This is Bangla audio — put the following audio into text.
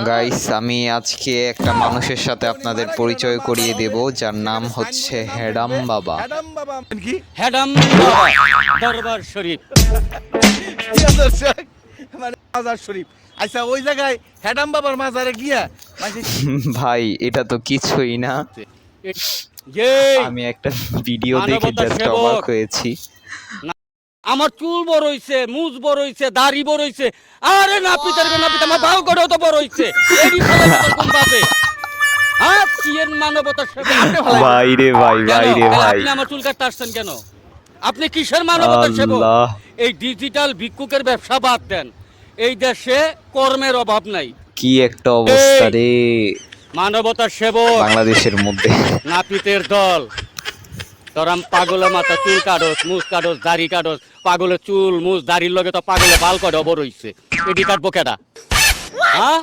গাইস, আমি আজকে একটা মানুষের সাথে আপনাদের পরিচয় করিয়ে দেব, যার নাম হচ্ছে হেডাম বাবা। হ্যাডাম বাবা কি হ্যাডাম বাবা দরবার শরীফ। প্রিয় দর্শক, মানে মাজার শরীফ। আচ্ছা, ওই জায়গায় হ্যাডাম বাবার মাজারে গিয়া মানে ভাই, এটা তো কিছুই না। এই আমি একটা ভিডিও দেখে মানবতার জাস্ট সেবক। অবাক হয়েছি। আমার চুল বড় হইছে, মুজ বড় হইছে, দাড়ি বড় হইছে। আরে না পিতার না পিতা, আমার বাল করেও তো বড় হইছে। এডি ফলে কোন পাবে? হ্যাঁ, কি এর মানবতার সেবক? ভাই রে ভাই, ভাই রে কেন? ভাই, আপনি আমার চুল কাটতে আসছেন কেন? আপনি কিসের মানবতার সেবক? আল্লাহ, এই ডিজিটাল ভিক্ষুকের ব্যবসা বাদ দেন। এই দেশে কর্মের অভাব নাই। কি একটা অবস্থা রে মানবতার সেবক বাংলাদেশের মধ্যে। নাপিতের দল। তোরাম পাগলের মাথা চুল কাটস, মুজ কাটস, দাড়ি কাটস। পাগলের চুল মুজ দাড়ির লগে তো পাগলে বাল কাটে বড় হইছে। এডি কাটবো কেডা? হ্যাঁ,